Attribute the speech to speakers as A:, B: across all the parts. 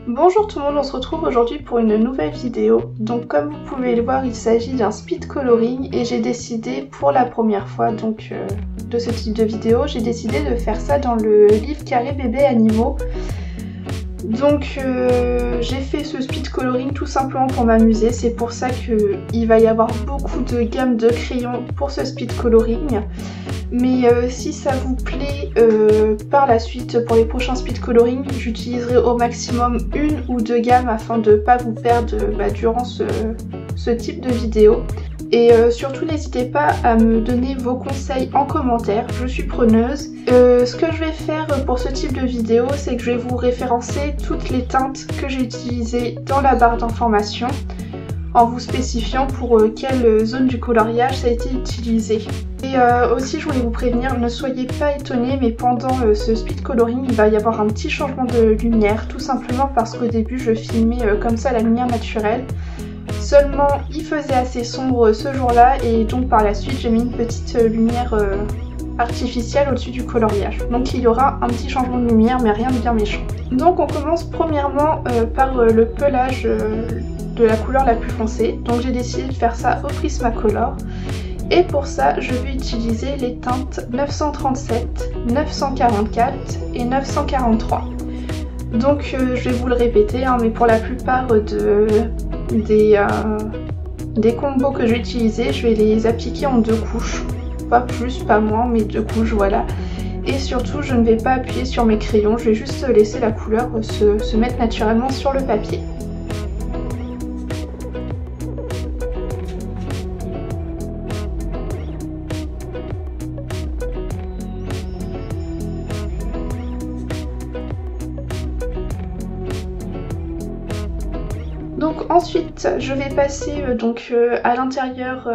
A: Bonjour tout le monde, on se retrouve aujourd'hui pour une nouvelle vidéo. Donc comme vous pouvez le voir, il s'agit d'un speed coloring et j'ai décidé pour la première fois de ce type de vidéo, j'ai décidé de faire ça dans le livre carré bébé animaux. Donc j'ai fait ce speed coloring tout simplement pour m'amuser, c'est pour ça qu'il va y avoir beaucoup de gammes de crayons pour ce speed coloring. Mais si ça vous plaît par la suite pour les prochains speed coloring, j'utiliserai au maximum une ou deux gammes afin de ne pas vous perdre durant ce type de vidéo. Et surtout n'hésitez pas à me donner vos conseils en commentaire, je suis preneuse. Ce que je vais faire pour ce type de vidéo, c'est que je vais vous référencer toutes les teintes que j'ai utilisées dans la barre d'information en vous spécifiant pour quelle zone du coloriage ça a été utilisé. Et aussi je voulais vous prévenir, ne soyez pas étonnés, mais pendant ce speed coloring il va y avoir un petit changement de lumière, tout simplement parce qu'au début je filmais comme ça la lumière naturelle. Seulement il faisait assez sombre ce jour-là et donc par la suite j'ai mis une petite lumière artificielle au-dessus du coloriage. Donc il y aura un petit changement de lumière mais rien de bien méchant. Donc on commence premièrement par le pelage de la couleur la plus foncée. Donc j'ai décidé de faire ça au Prismacolor. Et pour ça, je vais utiliser les teintes 937, 944 et 943. Donc je vais vous le répéter, hein, mais pour la plupart des combos que je vais utiliser, je vais les appliquer en deux couches. Pas plus, pas moins, mais deux couches, voilà. Et surtout, je ne vais pas appuyer sur mes crayons, je vais juste laisser la couleur se mettre naturellement sur le papier. Donc ensuite je vais passer à l'intérieur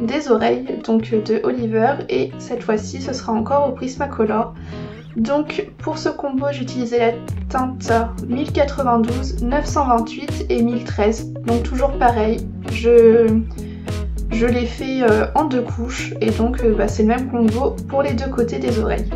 A: des oreilles de Oliver et cette fois-ci ce sera encore au Prismacolor. Donc pour ce combo j'ai utilisé la teinte 1092, 928 et 1013. Donc toujours pareil, je l'ai fait en deux couches et donc c'est le même combo pour les deux côtés des oreilles.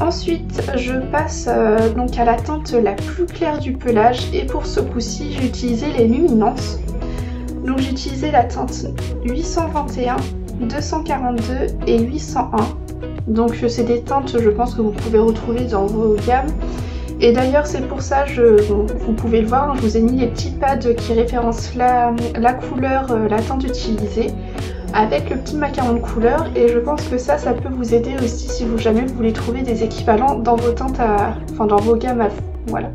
A: Ensuite, je passe à la teinte la plus claire du pelage et pour ce coup-ci, j'ai utilisé les luminances. Donc j'ai utilisé la teinte 821, 242 et 801. Donc c'est des teintes, je pense que vous pouvez retrouver dans vos gammes. Et d'ailleurs c'est pour ça, vous pouvez le voir, je vous ai mis les petits pads qui référencent la couleur, la teinte utilisée, avec le petit macaron de couleur, et je pense que ça peut vous aider aussi si jamais vous voulez trouver des équivalents dans vos teintes dans vos gammes à vous. Voilà.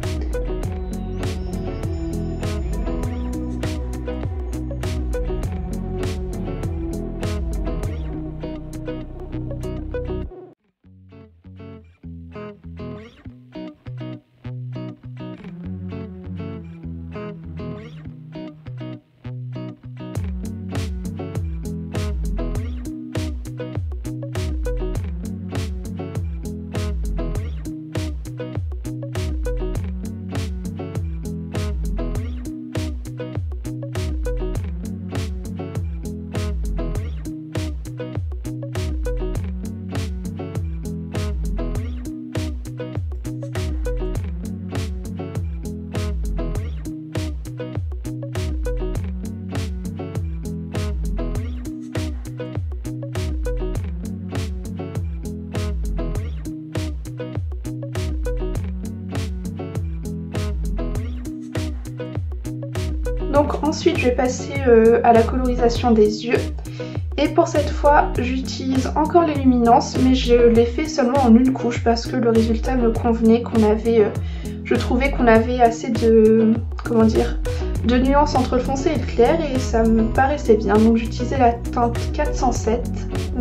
A: Donc ensuite je vais passer à la colorisation des yeux. Et pour cette fois j'utilise encore les luminances, mais je l'ai fait seulement en une couche parce que le résultat me convenait, je trouvais qu'on avait assez de, comment dire, de nuances entre le foncé et le clair et ça me paraissait bien. Donc j'utilisais la teinte 407,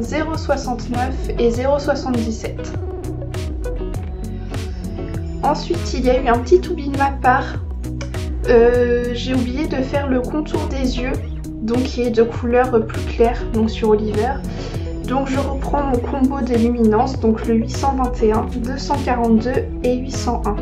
A: 069 et 077. Ensuite il y a eu un petit oubli de ma part. J'ai oublié de faire le contour des yeux, donc qui est de couleur plus claire, donc sur Oliver. Donc je reprends mon combo des luminances, donc le 821, 242 et 801.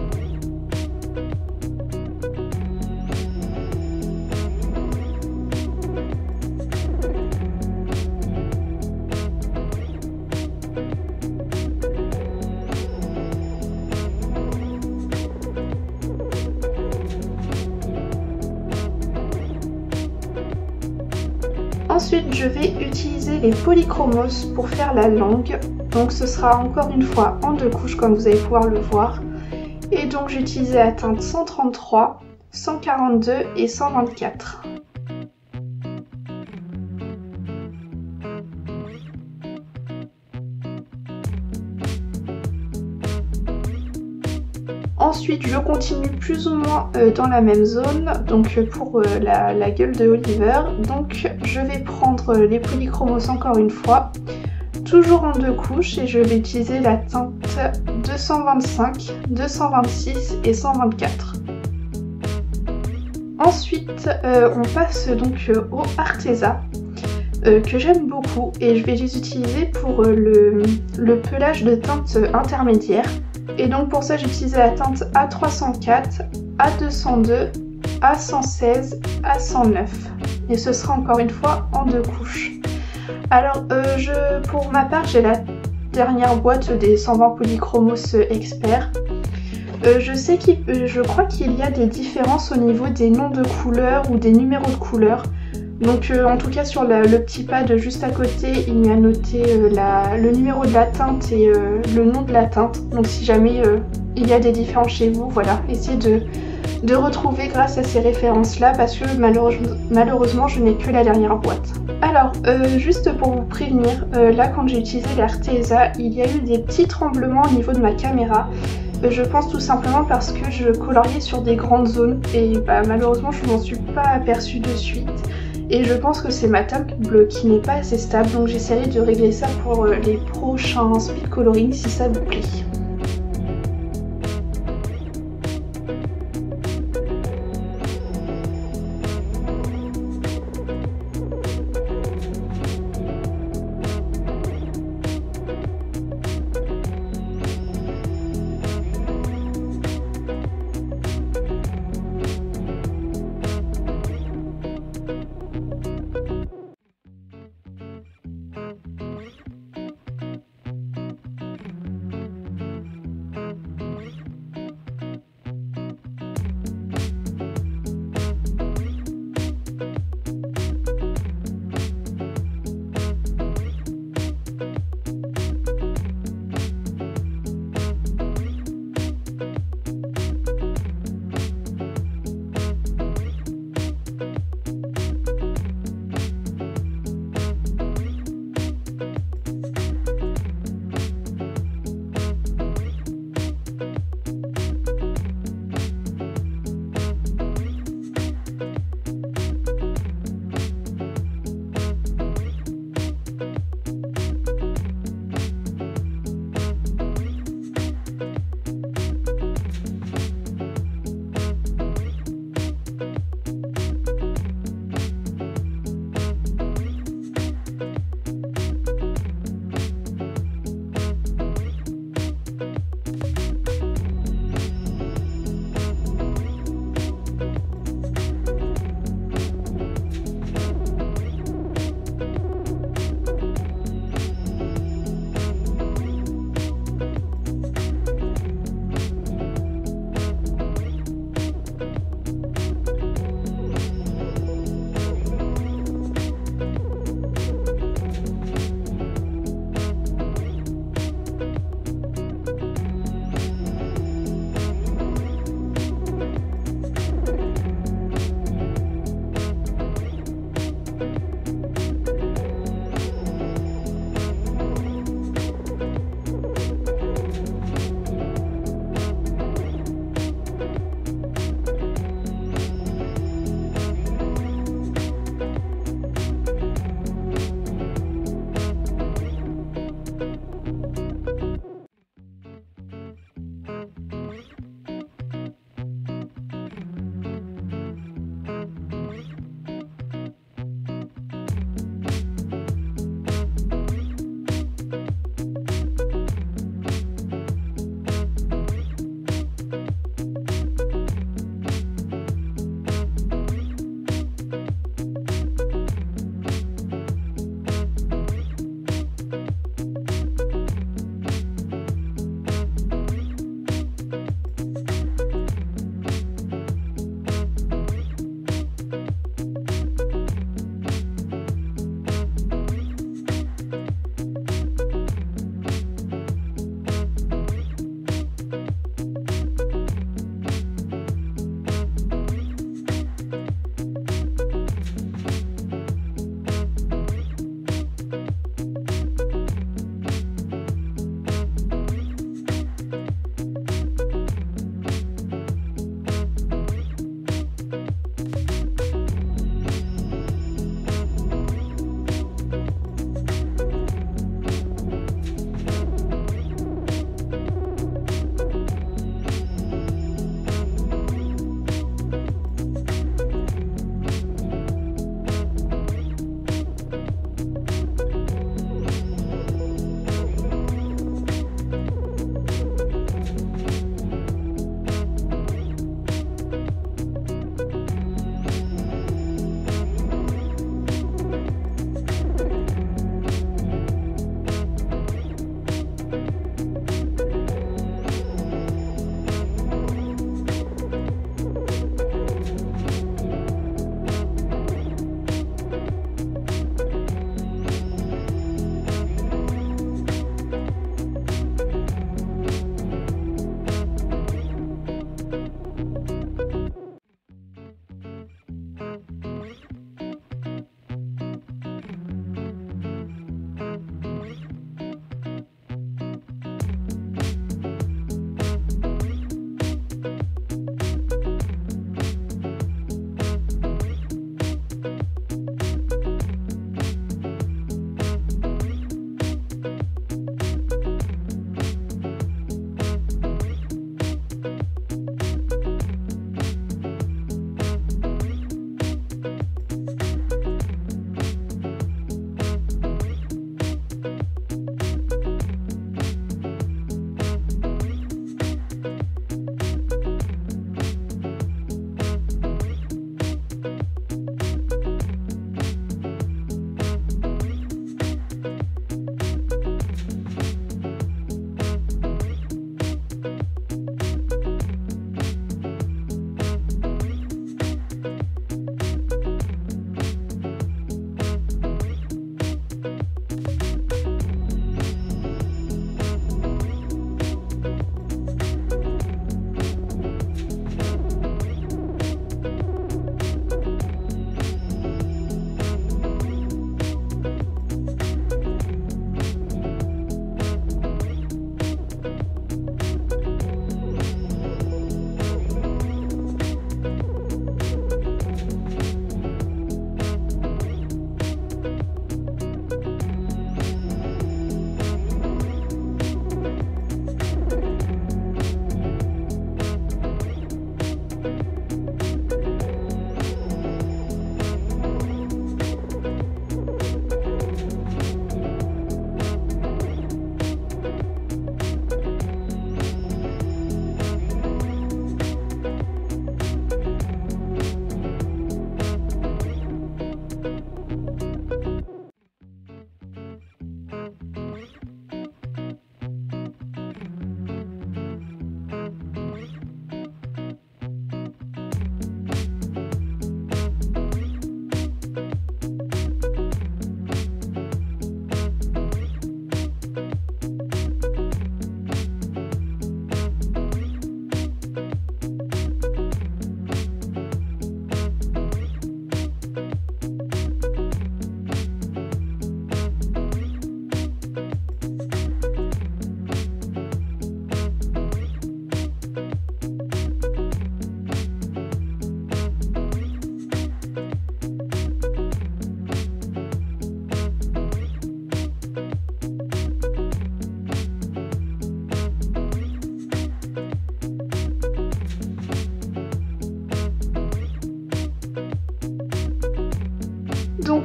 A: Ensuite, je vais utiliser les polychromos pour faire la langue. Donc ce sera encore une fois en deux couches comme vous allez pouvoir le voir. Et donc j'ai utilisé la teinte 133, 142 et 124. Ensuite, je continue plus ou moins dans la même zone, donc pour la gueule de Oliver. Donc je vais prendre les polychromos encore une fois, toujours en deux couches, et je vais utiliser la teinte 225, 226 et 124. Ensuite, on passe donc au Arteza, que j'aime beaucoup, et je vais les utiliser pour le pelage de teinte intermédiaire. Et donc pour ça j'ai utilisé la teinte A304, A202, A116, A109. Et ce sera encore une fois en deux couches. Alors pour ma part j'ai la dernière boîte des 120 polychromos experts. Je crois qu'il y a des différences au niveau des noms de couleurs ou des numéros de couleurs. Donc en tout cas sur le petit pad juste à côté il y a noté le numéro de la teinte et le nom de la teinte. Donc si jamais il y a des différences chez vous, voilà, essayez de retrouver grâce à ces références là parce que malheureusement je n'ai que la dernière boîte. Alors juste pour vous prévenir, là quand j'ai utilisé l'Arteza il y a eu des petits tremblements au niveau de ma caméra. Je pense tout simplement parce que je coloriais sur des grandes zones et malheureusement je m'en suis pas aperçue de suite. Et je pense que c'est ma table qui n'est pas assez stable, donc j'essaierai de régler ça pour les prochains speed coloring si ça vous plaît.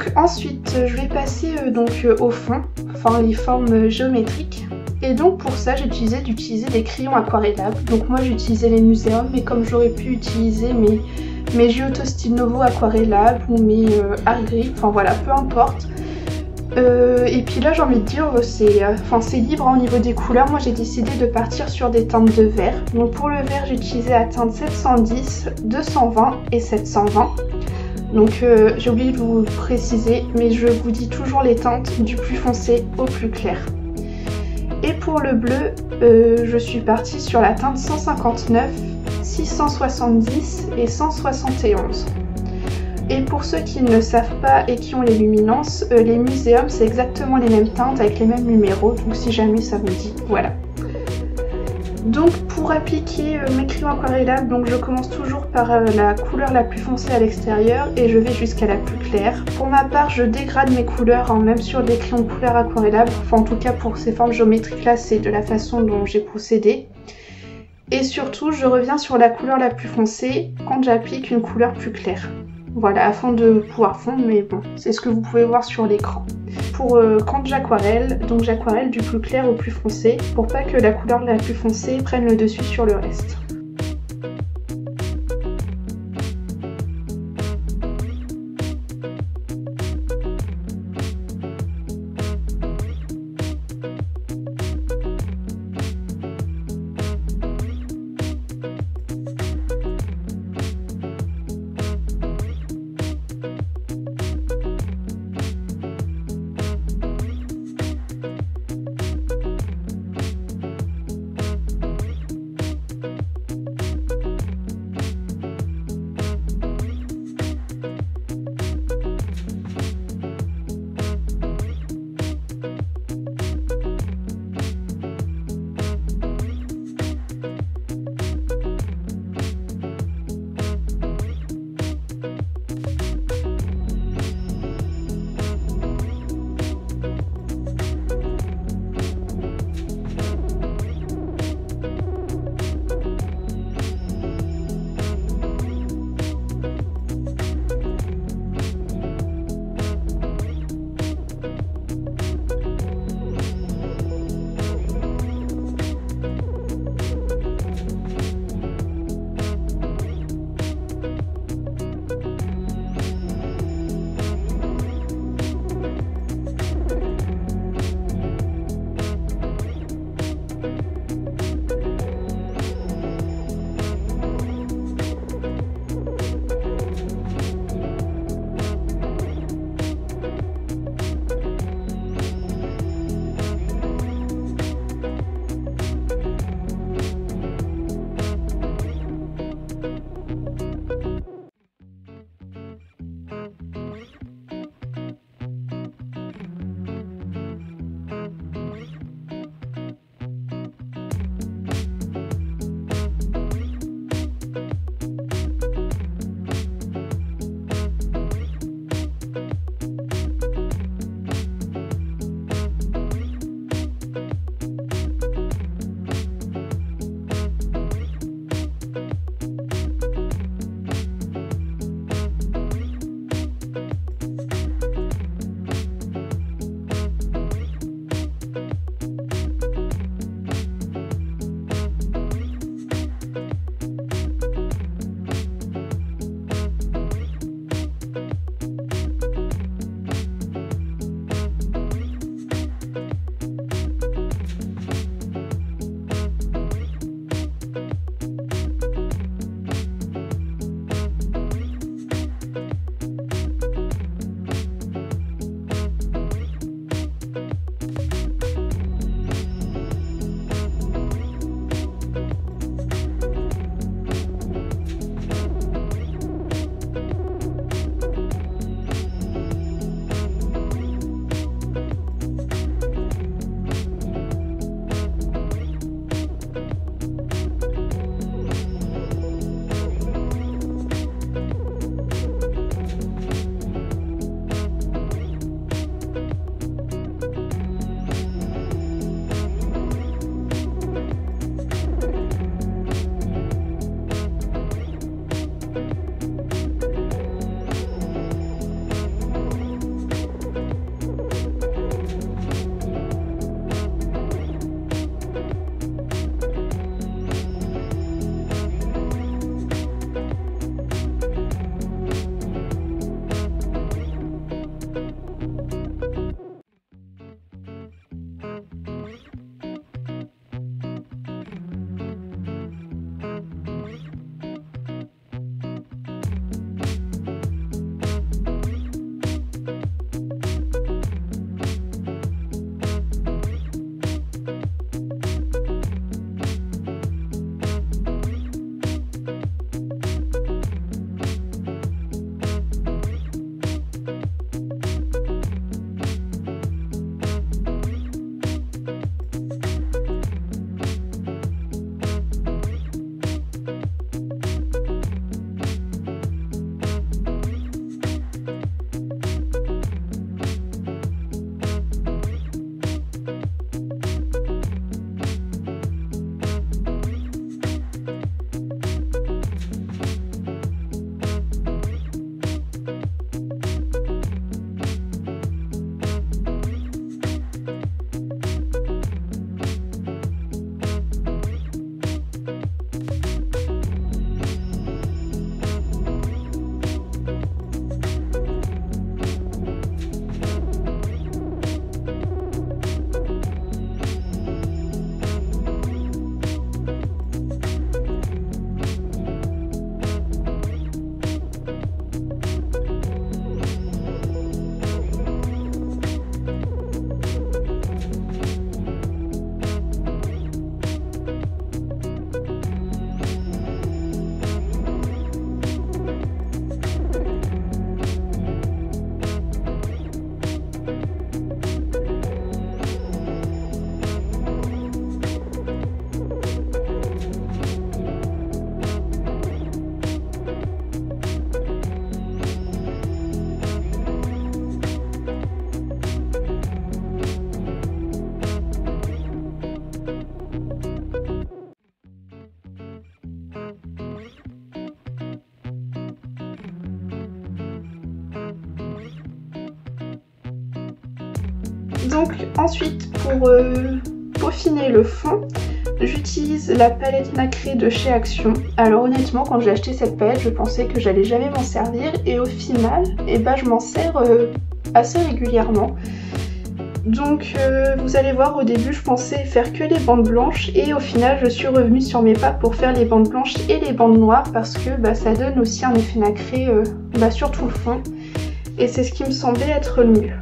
A: Donc ensuite je vais passer au fond, enfin les formes géométriques. Et donc pour ça j'ai décidé d'utiliser des crayons aquarellables. Donc moi j'ai utilisé les Muséum, mais comme j'aurais pu utiliser mes Giotto Stilnovo aquarellables ou mes art gris, enfin voilà, peu importe. Et puis là j'ai envie de dire c'est libre au niveau des couleurs. Moi j'ai décidé de partir sur des teintes de vert. Donc pour le vert j'ai utilisé la teinte 710, 220 et 720. Donc j'ai oublié de vous préciser, mais je vous dis toujours les teintes du plus foncé au plus clair. Et pour le bleu, je suis partie sur la teinte 159, 670 et 171. Et pour ceux qui ne savent pas et qui ont les luminances, les Muséum c'est exactement les mêmes teintes avec les mêmes numéros, donc si jamais ça vous dit, voilà. Donc pour appliquer mes crayons aquarellables, donc je commence toujours par la couleur la plus foncée à l'extérieur et je vais jusqu'à la plus claire. Pour ma part, je dégrade mes couleurs, même sur des crayons couleur aquarellables, enfin en tout cas pour ces formes géométriques là, c'est de la façon dont j'ai procédé. Et surtout, je reviens sur la couleur la plus foncée quand j'applique une couleur plus claire. Voilà, afin de pouvoir fondre, mais bon, c'est ce que vous pouvez voir sur l'écran. Pour quand j'aquarelle, donc j'aquarelle du plus clair au plus foncé, pour pas que la couleur la plus foncée prenne le dessus sur le reste. Donc ensuite pour peaufiner le fond, j'utilise la palette nacrée de chez Action. Alors honnêtement, quand j'ai acheté cette palette, je pensais que j'allais jamais m'en servir et au final, je m'en sers assez régulièrement. Donc vous allez voir, au début je pensais faire que les bandes blanches et au final je suis revenue sur mes pas pour faire les bandes blanches et les bandes noires parce que ça donne aussi un effet nacré sur tout le fond et c'est ce qui me semblait être le mieux.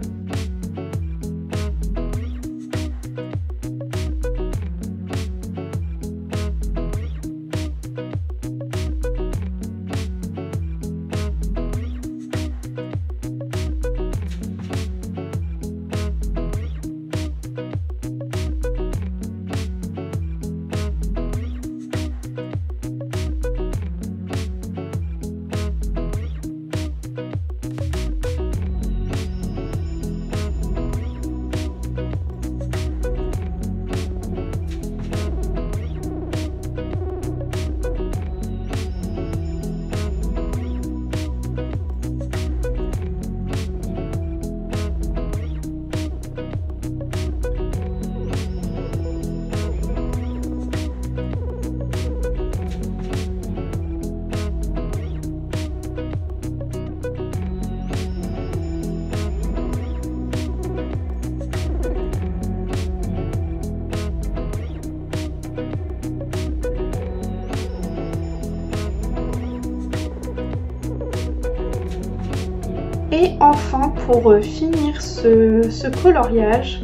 A: Et enfin, pour finir ce coloriage,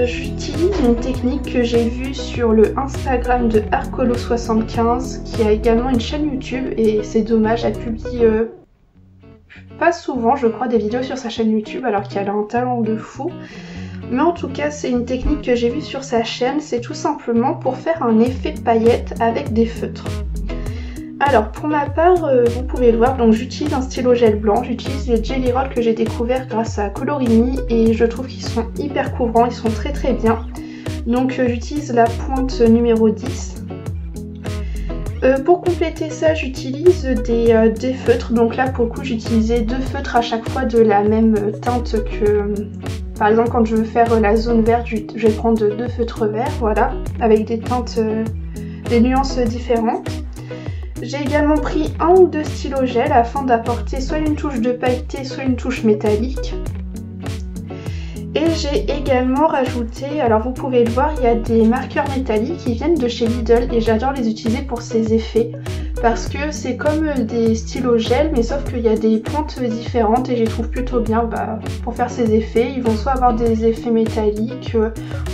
A: j'utilise une technique que j'ai vue sur le Instagram de Arcolo75 qui a également une chaîne YouTube et c'est dommage, elle publie pas souvent je crois des vidéos sur sa chaîne YouTube alors qu'elle a un talent de fou. Mais en tout cas c'est une technique que j'ai vue sur sa chaîne, c'est tout simplement pour faire un effet paillette avec des feutres. Alors pour ma part, vous pouvez le voir, donc j'utilise un stylo gel blanc, j'utilise les Jelly Roll que j'ai découvert grâce à Colorini et je trouve qu'ils sont hyper couvrants, ils sont très très bien. Donc j'utilise la pointe numéro 10. Pour compléter ça, j'utilise des feutres, donc là pour le coup j'utilisais 2 feutres à chaque fois de la même teinte que... Par exemple quand je veux faire la zone verte, je vais prendre 2 feutres verts, voilà, avec des teintes, des nuances différentes. J'ai également pris 1 ou 2 stylos gel afin d'apporter soit une touche de pailleté, soit une touche métallique. Et j'ai également rajouté, alors vous pouvez le voir, il y a des marqueurs métalliques qui viennent de chez Lidl et j'adore les utiliser pour ces effets. Parce que c'est comme des stylos gel mais sauf qu'il y a des pointes différentes et je les trouve plutôt bien pour faire ces effets. Ils vont soit avoir des effets métalliques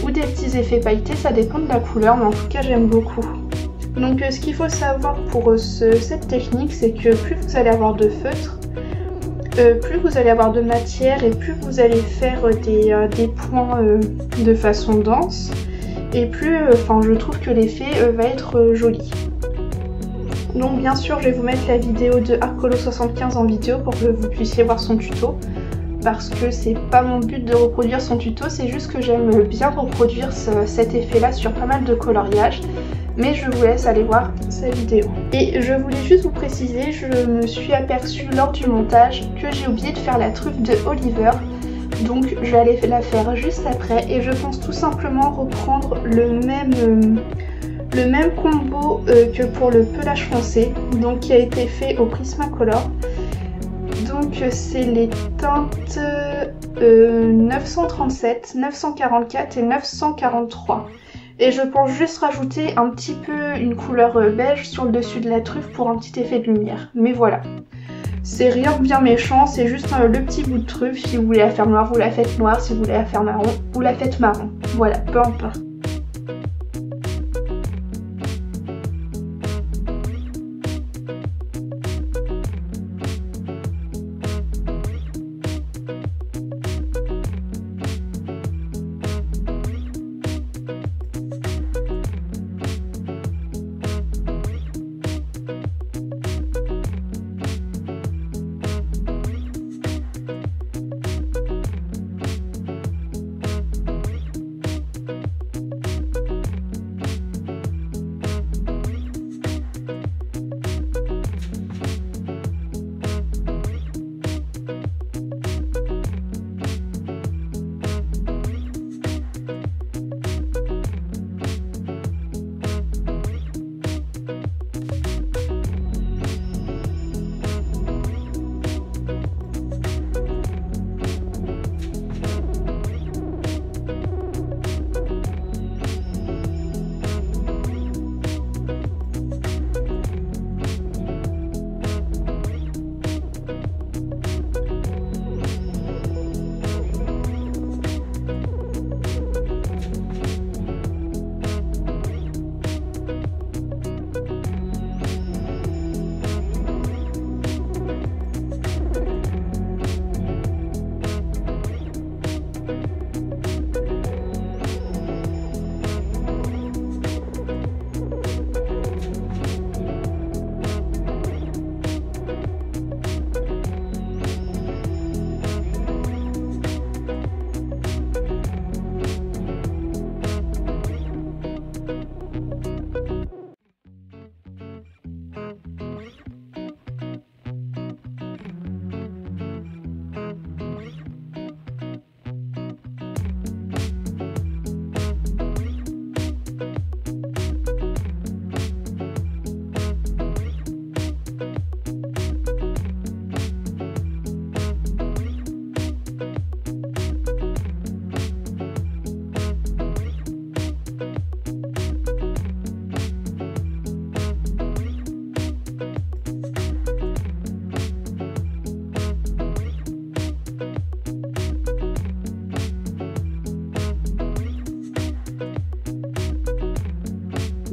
A: ou des petits effets pailletés, ça dépend de la couleur mais en tout cas j'aime beaucoup. Donc ce qu'il faut savoir pour cette technique, c'est que plus vous allez avoir de feutres, plus vous allez avoir de matière et plus vous allez faire des points de façon dense et plus je trouve que l'effet va être joli. Donc bien sûr je vais vous mettre la vidéo de Arcolo75 en vidéo pour que vous puissiez voir son tuto parce que c'est pas mon but de reproduire son tuto, c'est juste que j'aime bien reproduire cet effet là sur pas mal de coloriages. Mais je vous laisse aller voir sa vidéo. Et je voulais juste vous préciser, je me suis aperçue lors du montage que j'ai oublié de faire la truffe de Oliver. Donc je vais aller la faire juste après et je pense tout simplement reprendre le même combo que pour le pelage foncé, donc qui a été fait au Prismacolor. Donc c'est les teintes 937, 944 et 943. Et je pense juste rajouter un petit peu une couleur beige sur le dessus de la truffe pour un petit effet de lumière. Mais voilà, c'est rien de bien méchant, c'est juste le petit bout de truffe. Si vous voulez la faire noire, vous la faites noire. Si vous voulez la faire marron, vous la faites marron. Voilà, peu importe.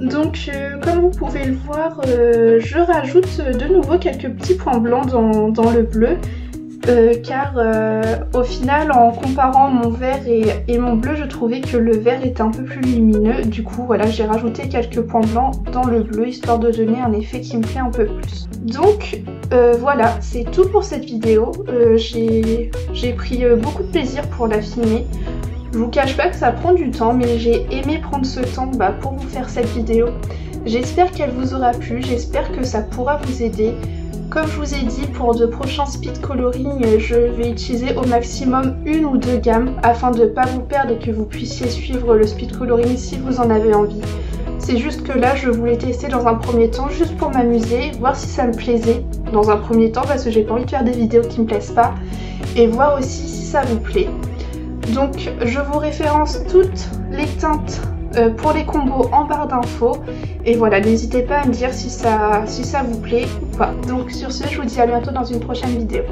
A: Donc comme vous pouvez le voir, je rajoute de nouveau quelques petits points blancs dans le bleu. Car au final, en comparant mon vert et mon bleu, je trouvais que le vert était un peu plus lumineux. Du coup, voilà, j'ai rajouté quelques points blancs dans le bleu, histoire de donner un effet qui me plaît un peu plus. Donc voilà, c'est tout pour cette vidéo. J'ai pris beaucoup de plaisir pour la filmer. Je vous cache pas que ça prend du temps, mais j'ai aimé prendre ce temps pour vous faire cette vidéo. J'espère qu'elle vous aura plu, j'espère que ça pourra vous aider. Comme je vous ai dit, pour de prochains speed coloring, je vais utiliser au maximum 1 ou 2 gammes afin de ne pas vous perdre et que vous puissiez suivre le speed coloring si vous en avez envie. C'est juste que là, je voulais tester dans un premier temps, juste pour m'amuser, voir si ça me plaisait dans un premier temps, parce que j'ai pas envie de faire des vidéos qui me plaisent pas, et voir aussi si ça vous plaît. Donc je vous référence toutes les teintes pour les combos en barre d'infos. Et voilà, n'hésitez pas à me dire si ça vous plaît ou pas. Donc sur ce, je vous dis à bientôt dans une prochaine vidéo.